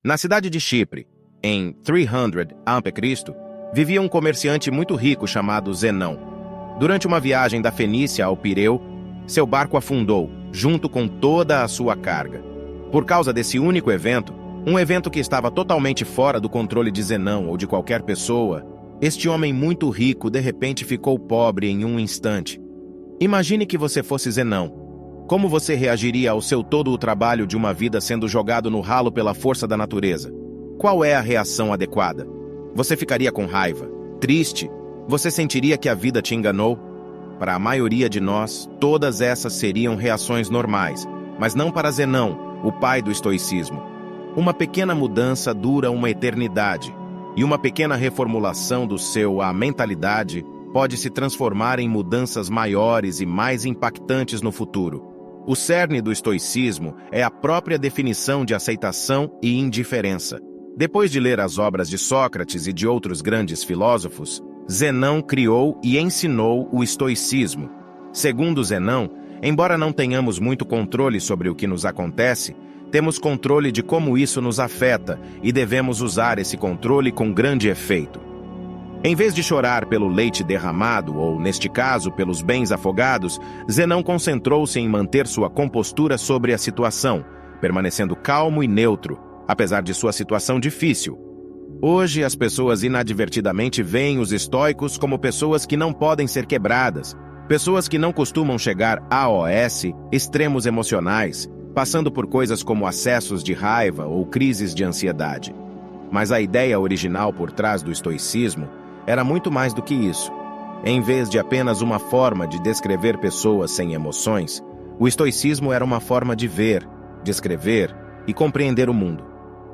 Na cidade de Chipre, em 300 a.C., vivia um comerciante muito rico chamado Zenão. Durante uma viagem da Fenícia ao Pireu, seu barco afundou, junto com toda a sua carga. Por causa desse único evento, um evento que estava totalmente fora do controle de Zenão ou de qualquer pessoa, este homem muito rico de repente ficou pobre em um instante. Imagine que você fosse Zenão. Como você reagiria ao seu todo o trabalho de uma vida sendo jogado no ralo pela força da natureza? Qual é a reação adequada? Você ficaria com raiva? Triste? Você sentiria que a vida te enganou? Para a maioria de nós, todas essas seriam reações normais, mas não para Zenão, o pai do estoicismo. Uma pequena mudança dura uma eternidade, e uma pequena reformulação do a mentalidade pode se transformar em mudanças maiores e mais impactantes no futuro. O cerne do estoicismo é a própria definição de aceitação e indiferença. Depois de ler as obras de Sócrates e de outros grandes filósofos, Zenão criou e ensinou o estoicismo. Segundo Zenão, embora não tenhamos muito controle sobre o que nos acontece, temos controle de como isso nos afeta e devemos usar esse controle com grande efeito. Em vez de chorar pelo leite derramado, ou, neste caso, pelos bens afogados, Zenão concentrou-se em manter sua compostura sobre a situação, permanecendo calmo e neutro, apesar de sua situação difícil. Hoje, as pessoas inadvertidamente veem os estoicos como pessoas que não podem ser quebradas, pessoas que não costumam chegar a extremos emocionais, passando por coisas como acessos de raiva ou crises de ansiedade. Mas a ideia original por trás do estoicismo era muito mais do que isso. Em vez de apenas uma forma de descrever pessoas sem emoções, o estoicismo era uma forma de ver, descrever e compreender o mundo.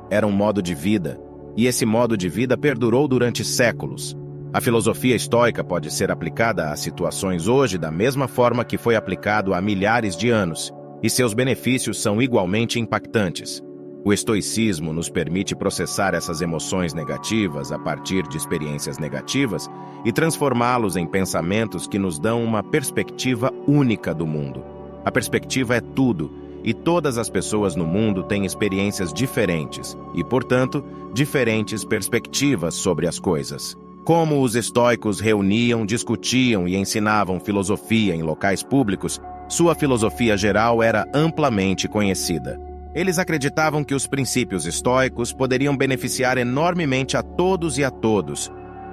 Era um modo de vida, e esse modo de vida perdurou durante séculos. A filosofia estoica pode ser aplicada a situações hoje da mesma forma que foi aplicado há milhares de anos, e seus benefícios são igualmente impactantes. O estoicismo nos permite processar essas emoções negativas a partir de experiências negativas e transformá-los em pensamentos que nos dão uma perspectiva única do mundo. A perspectiva é tudo, e todas as pessoas no mundo têm experiências diferentes e, portanto, diferentes perspectivas sobre as coisas. Como os estoicos reuniam, discutiam e ensinavam filosofia em locais públicos, sua filosofia geral era amplamente conhecida. Eles acreditavam que os princípios estoicos poderiam beneficiar enormemente a todos,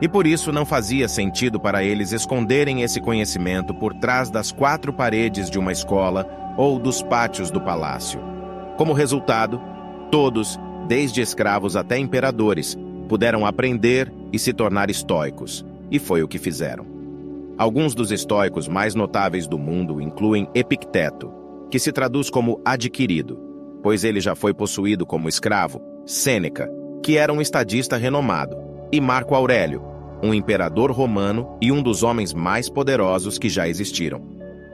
e por isso não fazia sentido para eles esconderem esse conhecimento por trás das quatro paredes de uma escola ou dos pátios do palácio. Como resultado, todos, desde escravos até imperadores, puderam aprender e se tornar estoicos, e foi o que fizeram. Alguns dos estoicos mais notáveis do mundo incluem Epicteto, que se traduz como adquirido, pois ele já foi possuído como escravo, Sêneca, que era um estadista renomado, e Marco Aurélio, um imperador romano e um dos homens mais poderosos que já existiram.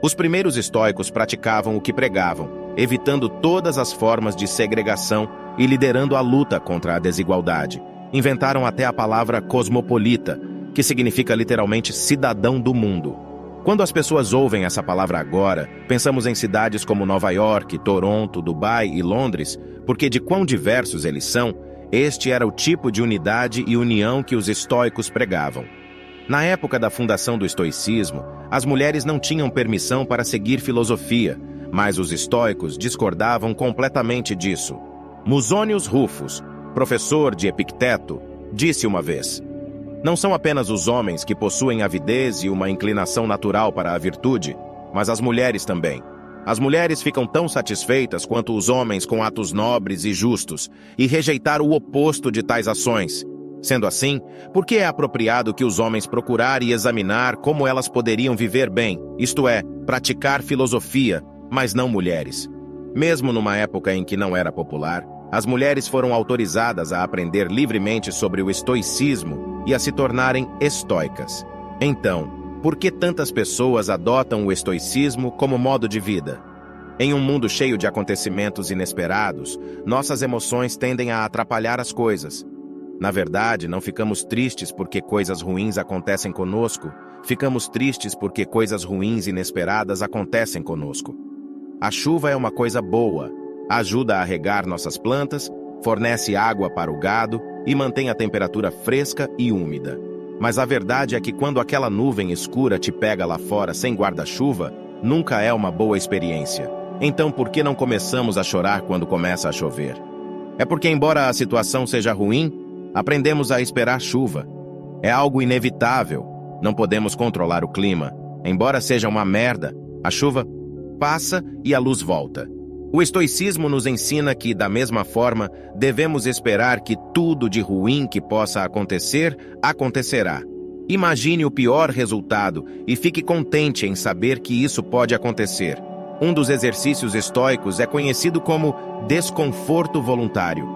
Os primeiros estoicos praticavam o que pregavam, evitando todas as formas de segregação e liderando a luta contra a desigualdade. Inventaram até a palavra cosmopolita, que significa literalmente cidadão do mundo. Quando as pessoas ouvem essa palavra agora, pensamos em cidades como Nova York, Toronto, Dubai e Londres, porque de quão diversos eles são, este era o tipo de unidade e união que os estoicos pregavam. Na época da fundação do estoicismo, as mulheres não tinham permissão para seguir filosofia, mas os estoicos discordavam completamente disso. Musonius Rufus, professor de Epicteto, disse uma vez: "Não são apenas os homens que possuem avidez e uma inclinação natural para a virtude, mas as mulheres também. As mulheres ficam tão satisfeitas quanto os homens com atos nobres e justos, e rejeitar o oposto de tais ações. Sendo assim, por que é apropriado que os homens procurarem e examinar como elas poderiam viver bem, isto é, praticar filosofia, mas não mulheres?" Mesmo numa época em que não era popular, as mulheres foram autorizadas a aprender livremente sobre o estoicismo e a se tornarem estoicas. Então, por que tantas pessoas adotam o estoicismo como modo de vida? Em um mundo cheio de acontecimentos inesperados, nossas emoções tendem a atrapalhar as coisas. Na verdade, não ficamos tristes porque coisas ruins acontecem conosco, ficamos tristes porque coisas ruins e inesperadas acontecem conosco. A chuva é uma coisa boa, ajuda a regar nossas plantas fornece água para o gado e mantém a temperatura fresca e úmida. Mas a verdade é que quando aquela nuvem escura te pega lá fora sem guarda-chuva, nunca é uma boa experiência. Então por que não começamos a chorar quando começa a chover? É porque, embora a situação seja ruim, aprendemos a esperar chuva. É algo inevitável. Não podemos controlar o clima. Embora seja uma merda, a chuva passa e a luz volta. O estoicismo nos ensina que, da mesma forma, devemos esperar que tudo de ruim que possa acontecer, acontecerá. Imagine o pior resultado e fique contente em saber que isso pode acontecer. Um dos exercícios estoicos é conhecido como desconforto voluntário.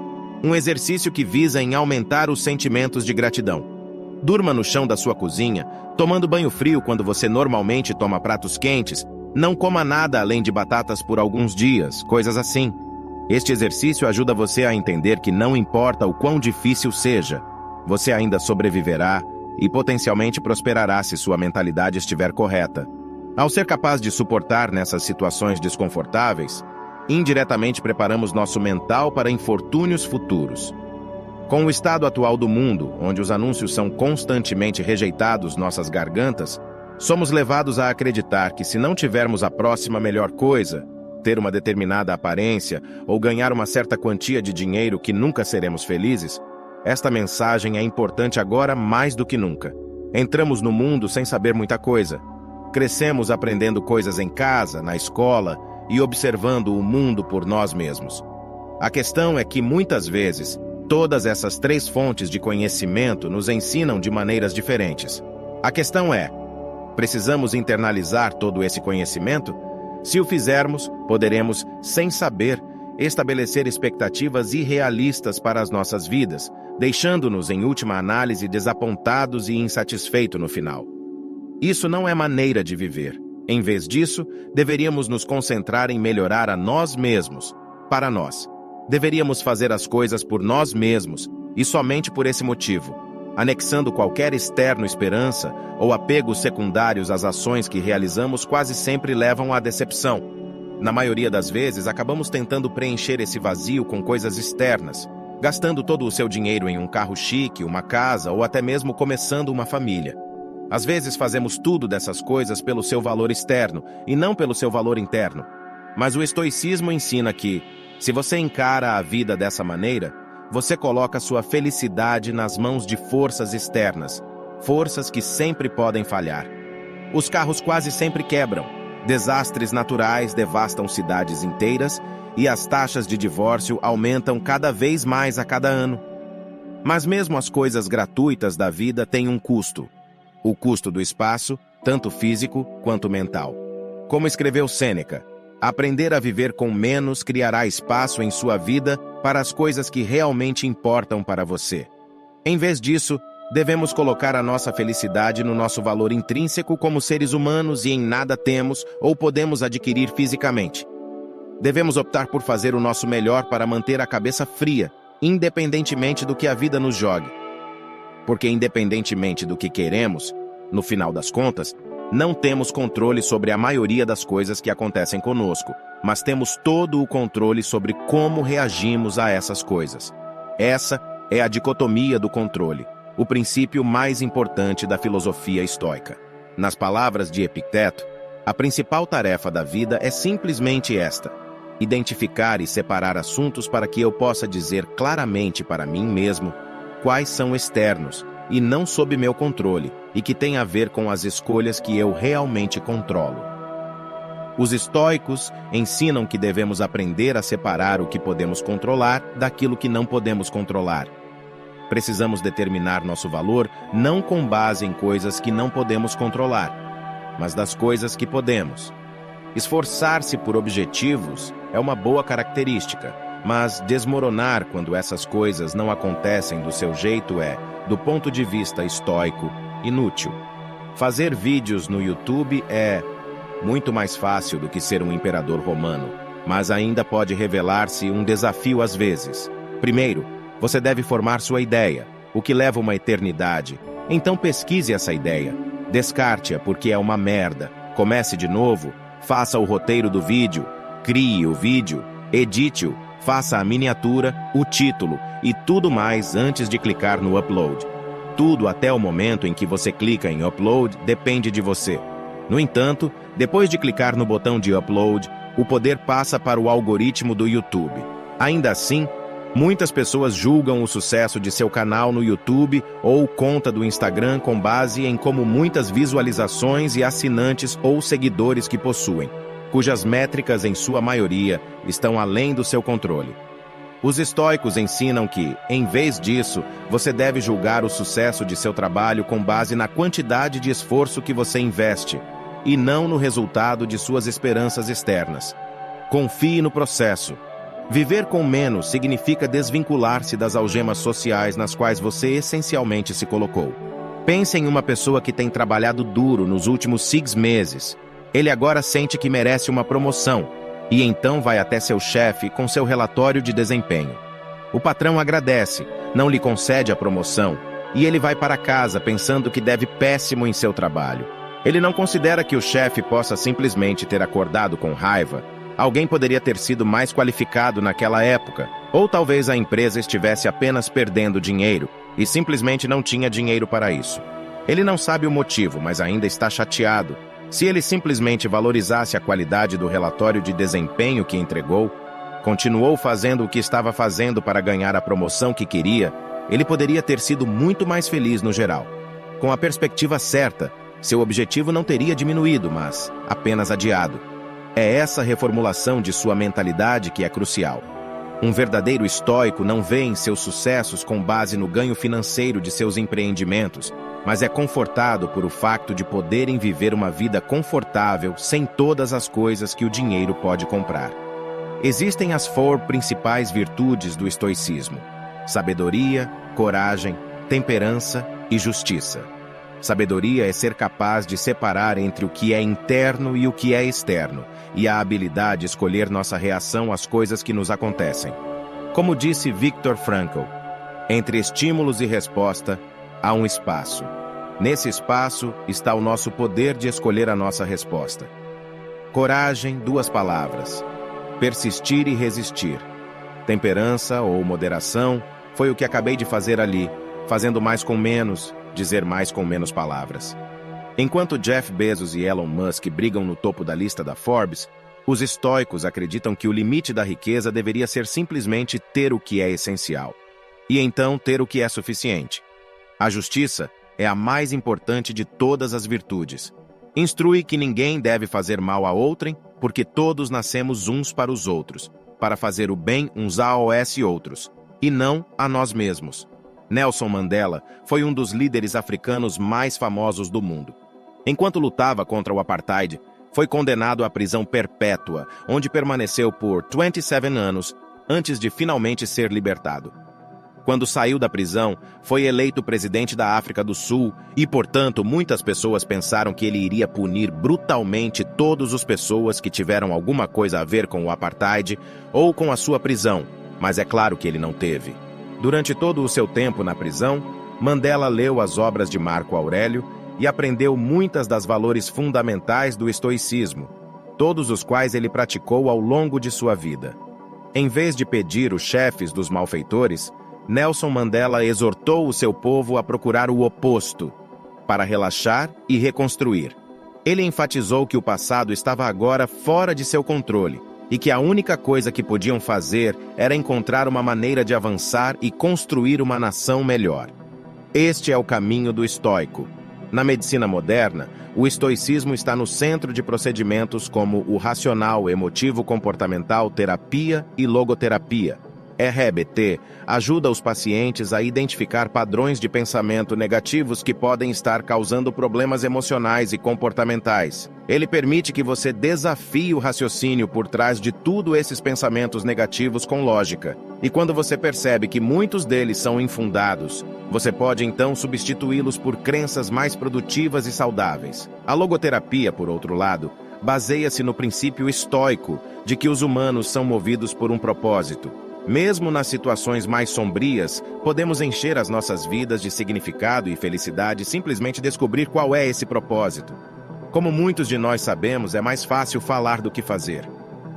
Um exercício que visa em aumentar os sentimentos de gratidão. Durma no chão da sua cozinha, tomando banho frio quando você normalmente toma pratos quentes. Não coma nada além de batatas por alguns dias, coisas assim. Este exercício ajuda você a entender que não importa o quão difícil seja, você ainda sobreviverá e potencialmente prosperará se sua mentalidade estiver correta. Ao ser capaz de suportar nessas situações desconfortáveis, indiretamente preparamos nosso mental para infortúnios futuros. Com o estado atual do mundo, onde os anúncios são constantemente rejeitados nossas gargantas, somos levados a acreditar que se não tivermos a próxima melhor coisa, ter uma determinada aparência ou ganhar uma certa quantia de dinheiro que nunca seremos felizes, esta mensagem é importante agora mais do que nunca. Entramos no mundo sem saber muita coisa. Crescemos aprendendo coisas em casa, na escola e observando o mundo por nós mesmos. A questão é que, muitas vezes, todas essas três fontes de conhecimento nos ensinam de maneiras diferentes. A questão é: precisamos internalizar todo esse conhecimento? Se o fizermos, poderemos, sem saber, estabelecer expectativas irrealistas para as nossas vidas, deixando-nos, em última análise, desapontados e insatisfeitos no final. Isso não é maneira de viver. Em vez disso, deveríamos nos concentrar em melhorar a nós mesmos, para nós. Deveríamos fazer as coisas por nós mesmos, e somente por esse motivo, anexando qualquer externo esperança ou apegos secundários às ações que realizamos quase sempre levam à decepção. Na maioria das vezes, acabamos tentando preencher esse vazio com coisas externas, gastando todo o seu dinheiro em um carro chique, uma casa ou até mesmo começando uma família. Às vezes fazemos tudo dessas coisas pelo seu valor externo e não pelo seu valor interno. Mas o estoicismo ensina que, se você encara a vida dessa maneira, você coloca sua felicidade nas mãos de forças externas, forças que sempre podem falhar. Os carros quase sempre quebram, desastres naturais devastam cidades inteiras e as taxas de divórcio aumentam cada vez mais a cada ano. Mas mesmo as coisas gratuitas da vida têm um custo. O custo do espaço, tanto físico quanto mental. Como escreveu Sêneca, aprender a viver com menos criará espaço em sua vida para as coisas que realmente importam para você. Em vez disso, devemos colocar a nossa felicidade no nosso valor intrínseco como seres humanos e em nada temos ou podemos adquirir fisicamente. Devemos optar por fazer o nosso melhor para manter a cabeça fria, independentemente do que a vida nos jogue. Porque independentemente do que queremos, no final das contas, não temos controle sobre a maioria das coisas que acontecem conosco, mas temos todo o controle sobre como reagimos a essas coisas. Essa é a dicotomia do controle, o princípio mais importante da filosofia estoica. Nas palavras de Epicteto, a principal tarefa da vida é simplesmente esta: identificar e separar assuntos para que eu possa dizer claramente para mim mesmo quais são externos e não sob meu controle, e que têm a ver com as escolhas que eu realmente controlo. Os estoicos ensinam que devemos aprender a separar o que podemos controlar daquilo que não podemos controlar. Precisamos determinar nosso valor não com base em coisas que não podemos controlar, mas das coisas que podemos. Esforçar-se por objetivos é uma boa característica, mas desmoronar quando essas coisas não acontecem do seu jeito é, do ponto de vista estoico, inútil. Fazer vídeos no YouTube é muito mais fácil do que ser um imperador romano, mas ainda pode revelar-se um desafio às vezes. Primeiro, você deve formar sua ideia, o que leva uma eternidade. Então pesquise essa ideia. Descarte-a porque é uma merda. Comece de novo, faça o roteiro do vídeo, crie o vídeo, edite-o, Faça a miniatura, o título e tudo mais antes de clicar no upload. Tudo até o momento em que você clica em upload depende de você. No entanto, depois de clicar no botão de upload, o poder passa para o algoritmo do YouTube. Ainda assim, muitas pessoas julgam o sucesso de seu canal no YouTube ou conta do Instagram com base em como muitas visualizações e assinantes ou seguidores que possuem, cujas métricas, em sua maioria, estão além do seu controle. Os estoicos ensinam que, em vez disso, você deve julgar o sucesso de seu trabalho com base na quantidade de esforço que você investe, e não no resultado de suas esperanças externas. Confie no processo. Viver com menos significa desvincular-se das algemas sociais nas quais você essencialmente se colocou. Pense em uma pessoa que tem trabalhado duro nos últimos 6 meses. Ele agora sente que merece uma promoção, e então vai até seu chefe com seu relatório de desempenho. O patrão agradece, não lhe concede a promoção, e ele vai para casa pensando que deve péssimo em seu trabalho. Ele não considera que o chefe possa simplesmente ter acordado com raiva. Alguém poderia ter sido mais qualificado naquela época, ou talvez a empresa estivesse apenas perdendo dinheiro e simplesmente não tinha dinheiro para isso. Ele não sabe o motivo, mas ainda está chateado. Se ele simplesmente valorizasse a qualidade do relatório de desempenho que entregou, continuou fazendo o que estava fazendo para ganhar a promoção que queria, ele poderia ter sido muito mais feliz no geral. Com a perspectiva certa, seu objetivo não teria diminuído, mas apenas adiado. É essa reformulação de sua mentalidade que é crucial. Um verdadeiro estoico não vê em seus sucessos com base no ganho financeiro de seus empreendimentos, mas é confortado por o facto de poderem viver uma vida confortável sem todas as coisas que o dinheiro pode comprar. Existem as 4 principais virtudes do estoicismo: sabedoria, coragem, temperança e justiça. Sabedoria é ser capaz de separar entre o que é interno e o que é externo, e a habilidade de escolher nossa reação às coisas que nos acontecem. Como disse Viktor Frankl, entre estímulos e resposta, há um espaço. Nesse espaço está o nosso poder de escolher a nossa resposta. Coragem, 2 palavras. Persistir e resistir. Temperança ou moderação foi o que acabei de fazer ali, fazendo mais com menos, dizer mais com menos palavras. Enquanto Jeff Bezos e Elon Musk brigam no topo da lista da Forbes, os estoicos acreditam que o limite da riqueza deveria ser simplesmente ter o que é essencial, e então ter o que é suficiente. A justiça é a mais importante de todas as virtudes. Instrui que ninguém deve fazer mal a outrem, porque todos nascemos uns para os outros, para fazer o bem uns aos outros, e não a nós mesmos. Nelson Mandela foi um dos líderes africanos mais famosos do mundo. Enquanto lutava contra o apartheid, foi condenado à prisão perpétua, onde permaneceu por 27 anos antes de finalmente ser libertado. Quando saiu da prisão, foi eleito presidente da África do Sul e, portanto, muitas pessoas pensaram que ele iria punir brutalmente todas as pessoas que tiveram alguma coisa a ver com o apartheid ou com a sua prisão, mas é claro que ele não teve. Durante todo o seu tempo na prisão, Mandela leu as obras de Marco Aurélio e aprendeu muitas das valores fundamentais do estoicismo, todos os quais ele praticou ao longo de sua vida. Em vez de pedir os chefes dos malfeitores, Nelson Mandela exortou o seu povo a procurar o oposto, para relaxar e reconstruir. Ele enfatizou que o passado estava agora fora de seu controle, e que a única coisa que podiam fazer era encontrar uma maneira de avançar e construir uma nação melhor. Este é o caminho do estoico. Na medicina moderna, o estoicismo está no centro de procedimentos como o racional emotivo-comportamental terapia e logoterapia. REBT ajuda os pacientes a identificar padrões de pensamento negativos que podem estar causando problemas emocionais e comportamentais. Ele permite que você desafie o raciocínio por trás de tudo esses pensamentos negativos com lógica. E quando você percebe que muitos deles são infundados, você pode então substituí-los por crenças mais produtivas e saudáveis. A logoterapia, por outro lado, baseia-se no princípio estoico de que os humanos são movidos por um propósito. Mesmo nas situações mais sombrias, podemos encher as nossas vidas de significado e felicidade simplesmente descobrir qual é esse propósito. Como muitos de nós sabemos, é mais fácil falar do que fazer.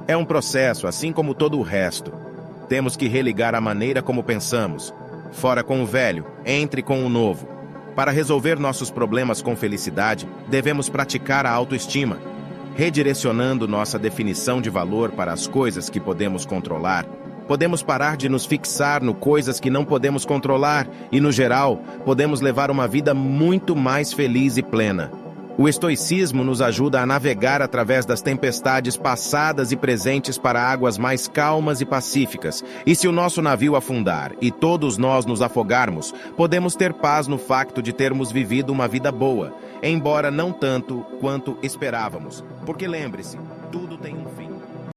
É um processo, assim como todo o resto. Temos que religar a maneira como pensamos. Fora com o velho, entre com o novo. Para resolver nossos problemas com felicidade, devemos praticar a autoestima, redirecionando nossa definição de valor para as coisas que podemos controlar. Podemos parar de nos fixar no coisas que não podemos controlar e, no geral, podemos levar uma vida muito mais feliz e plena. O estoicismo nos ajuda a navegar através das tempestades passadas e presentes para águas mais calmas e pacíficas. E se o nosso navio afundar e todos nós nos afogarmos, podemos ter paz no facto de termos vivido uma vida boa, embora não tanto quanto esperávamos. Porque lembre-se, tudo tem